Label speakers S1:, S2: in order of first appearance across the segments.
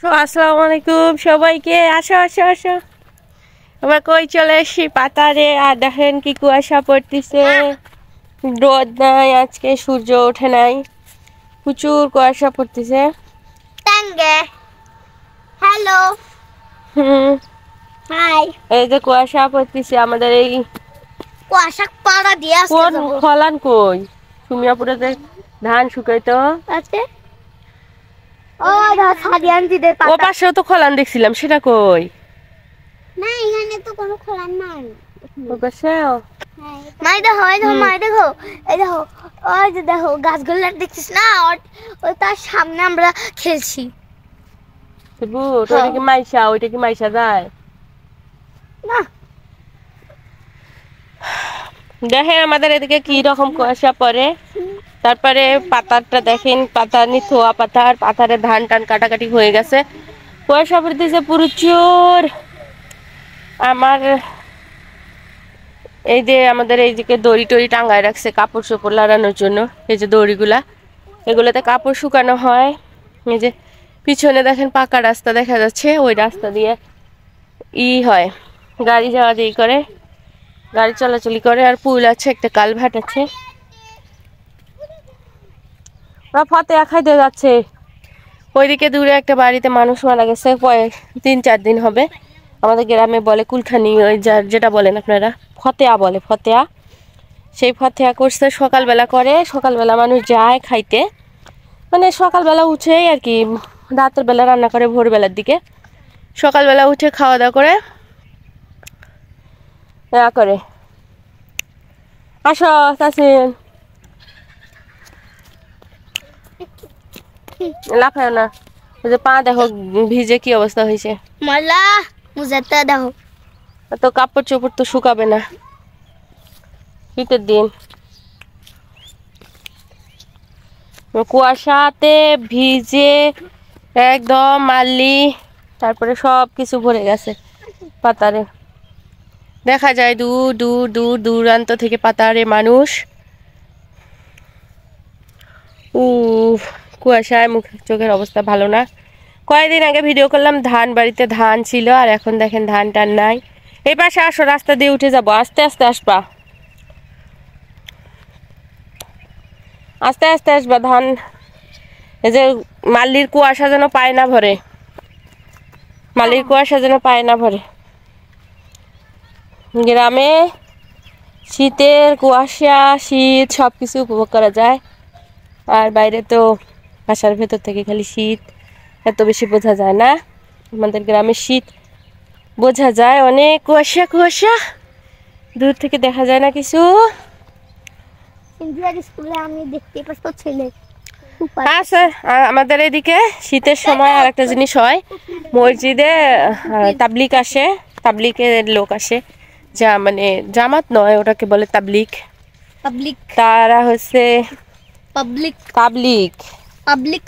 S1: আসসালামু আলাইকুম সবাইকে। আসো আসো আসো, আমরা কই চলে এসছি পাতারে। আর দেখেন কি কুয়াশা পড়তেছে, রোদ নাই আজকে, সূর্য ওঠে নাই, প্রচুর কুয়াশা পড়তেছে।
S2: Hello, hi.
S1: এই যে কুয়াশা পড়তেছে আমাদের এই
S2: কুয়াশা পাড়া দিয়ে আসতে
S1: কোন
S2: যাবো।
S1: খলান কই সুমিয়াপুরে যে ধান শুকাইতো
S2: আছে ও দা সাদিয়ান দিদের
S1: ও
S2: পাতা।
S1: পাশেও তো খলান দেখছিলাম, সেটা কই?
S2: না এখানে তো কোনো খোলা নাই।
S1: ও পাশেও
S2: মাই দেখো, এই দেখো, মাই দেখো, এই দেখো, ওই যে দেখো গাছগুলো দেখছিস না, ওই তার সামনে আমরা খেলছি।
S1: ওইটা কি মাইশা? ওইটা কি মাইশা যায়
S2: না?
S1: দেখেন আমাদের এদিকে কি রকম কুয়াশা পড়ে। তারপরে পাতারটা দেখেন, পাতা নি থোয়া পাতার পাতারে ধান টান কাটাকাটি হয়ে গেছে, কুয়াশা পড়তেছে প্রচুর। আমার এই যে আমাদের এইদিকে দড়ি টড়ি টাঙ্গায় রাখছে কাপড় চোপড় লাগানোর জন্য। এই যে দড়িগুলা, এগুলোতে কাপড় শুকানো হয়। এই যে পিছনে দেখেন পাকা রাস্তা দেখা যাচ্ছে, ওই রাস্তা দিয়ে হয় গাড়ি যাওয়া দিয়ে করে, গাড়ি চলাচলি করে। আর পুল আছে, একটা কালভার্ট আছে। ফতেয়া খাইতে যাচ্ছে ওইদিকে দূরে একটা বাড়িতে মানুষ মারা গেছে, 3-4 দিন হবে। আমাদের গ্রামে বলে কুলখানি, ওই যেটা বলেন আপনারা ফতেয়া বলে, ফতেয়া। সেই ফতেয়া করছে, সকালবেলা করে, সকালবেলা মানুষ যায় খাইতে, মানে সকালবেলা উঠেই আর কি, রাতের বেলা রান্না করে ভোরবেলার দিকে, সকালবেলা উঠে খাওয়া দাওয়া করে করে। আসো তাসিন, লাফায় না। ওই যে পা দেখো ভিজে কি অবস্থা হয়েছে।
S2: মালা মুজাতা দেখো,
S1: তো কাপড় চোপড় তো শুকাবে না শীতের দিন। কুয়াশাতে ভিজে একদম মাল্লি, তারপরে সব কিছু ভরে গেছে পাতারে। দেখা যায় দূর দূর দূর দূরান্ত থেকে পাতারে মানুষ। কুয়াশায় মুখ চোখের অবস্থা ভালো না। কয়েকদিন আগে ভিডিও করলাম, ধান বাড়িতে ধান ছিল, আর এখন দেখেন ধান টান নাই। এই পাশে আসো, রাস্তা দিয়ে উঠে যাবো, আস্তে আস্তে আসবা, আস্তে আস্তে আসবা। ধান এই যে মাল্লির কুয়াশা যেন পায় না ভরে, মাল্লির কুয়াশা যেন পায় না ভরে। গ্রামে শীতের কুয়াশা, শীত সব কিছু উপভোগ করা যায়। আর বাইরে তো বাসার ভেতর থেকে খালি শীত, এত বেশি বোঝা যায় না। আমাদের গ্রামে শীত বোঝা যায়, অনেক কুয়াশা কুয়াশা, দূর থেকে দেখা যায় না কিছু।
S2: ইন্ডিয়ার স্কুলে আমি দেখতে পাচ্ছি ছেলে।
S1: আচ্ছা, আমাদের এদিকে শীতের সময় আর একটা জিনিস হয়, মসজিদে তাবলিক আসে, তাবলিকের লোক আসে, যা মানে জামাত নয়, ওটাকে বলে তাবলিক।
S2: পাবলিক,
S1: তারা হচ্ছে
S2: পাবলিক,
S1: তাবলিক,
S2: পাবলিক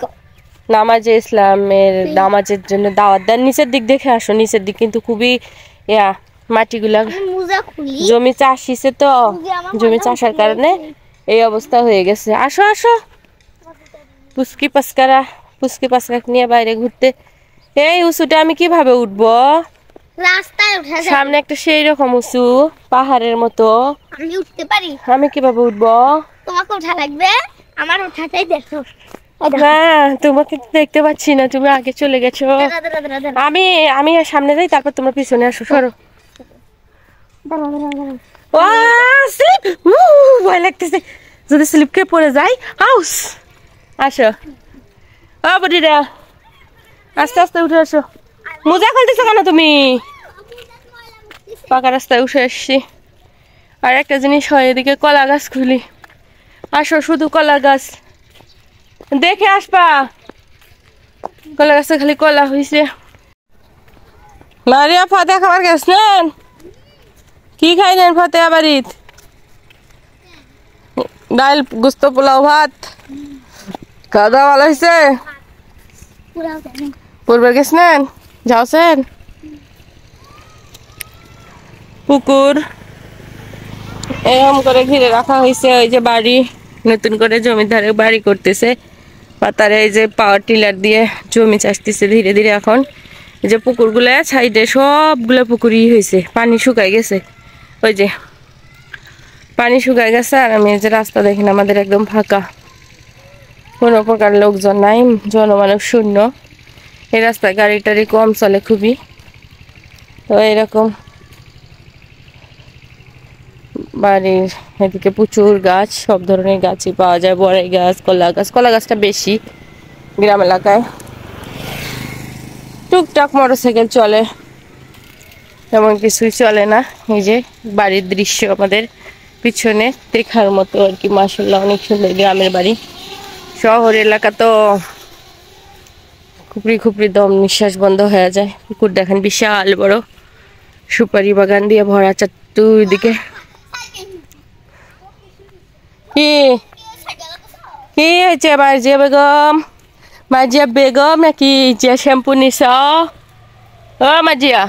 S1: নামাজে ইসলামের নামাজের জন্য দাওয়াত দেন। নিচের দিক দেখে আসো, নিচের দিক কিন্তু খুবই মাটিগুলা, জমি চাষ হিসেবে তো, জমি চাষের কারণে এই অবস্থা হয়ে গেছে। আসো আসো, পুচকি পাসকা নিয়ে বাইরে ঘুরতে। এই উঁচুটা আমি কিভাবে উঠবো?
S2: রাস্তায় উঠে যাবে,
S1: সামনে একটা সেই রকম উঁচু পাহাড়ের মতো,
S2: আমি উঠতে পারি।
S1: আমি কিভাবে উঠবো?
S2: তোমাকে উঠা লাগবে, আমার উঠাটাই দেখো।
S1: না, তোমাকে তো দেখতে পাচ্ছি না, তুমি আগে চলে গেছো। আমি আমি সামনে যাই, তারপর তোমরা পিছনে আসো, সরো। ভয় লাগতেছে, যদি স্লিপ খেয়ে পড়ে যাই। হাউস আসো, ও বুড়িরা, আস্তে আস্তে উঠে আসো। মোজা খুলতেছো কেন তুমি? পাকা রাস্তায় উঠে আসছি। আর একটা জিনিস হয়, এদিকে কলা গাছ খুলি, আসো, শুধু কলা গাছ দেখে আসবা। কলা গাছে খালি কলা হয়েছে। মারিয়া ফতে খাবার গেছেন? কি খাইলেন ফতে বাড়িত? ডাল, গুস্ত, পোলাও, ভাত। খাওয়া দাওয়া ভালো হয়েছে? পূর্বে গেছেন, যাওছেন? পুকুর এরকম করে ঘিরে রাখা হয়েছে। ওই যে বাড়ি, নতুন করে জমিদারে বাড়ি করতেছে, বা তারা এই যে পাওয়ার টিলার দিয়ে জমি চাষতেছে ধীরে ধীরে। এখন এই যে পুকুরগুলো সাইডে সবগুলো পুকুরই হয়েছে, পানি শুকাই গেছে। ওই যে পানি শুকাই গেছে। আর আমি এই যে রাস্তা দেখি না, আমাদের একদম ফাঁকা, কোনো প্রকার লোকজন নাই, জনমানব শূন্য। এই রাস্তায় গাড়ি টাড়ি কম চলে খুবই। তো এরকম বাড়ির এদিকে প্রচুর গাছ, সব ধরনের গাছই পাওয়া যায়, বড়াই গাছ, কলা গাছ। কলা গাছটা বেশি গ্রাম এলাকায়। টুকটাক মোটরসাইকেল চলে, তেমন কিছুই চলে না। এই যে বাড়ির দৃশ্য আমাদের পিছনে দেখার মতো আর কি, মাশাআল্লাহ অনেক সুন্দর গ্রামের বাড়ি। শহর এলাকা তো খুপড়ি খুপড়ি দম নিঃশ্বাস বন্ধ হয়ে যায়। পুকুর দেখেন বিশাল বড়, সুপারি বাগান দিয়ে ভরা চতুর্দিকে। কি কি হয়েছে মার্জিয়া বেগম? মার্জিয়া বেগম নাকি যে শ্যাম্পু নিছ? ও মার্জিয়া,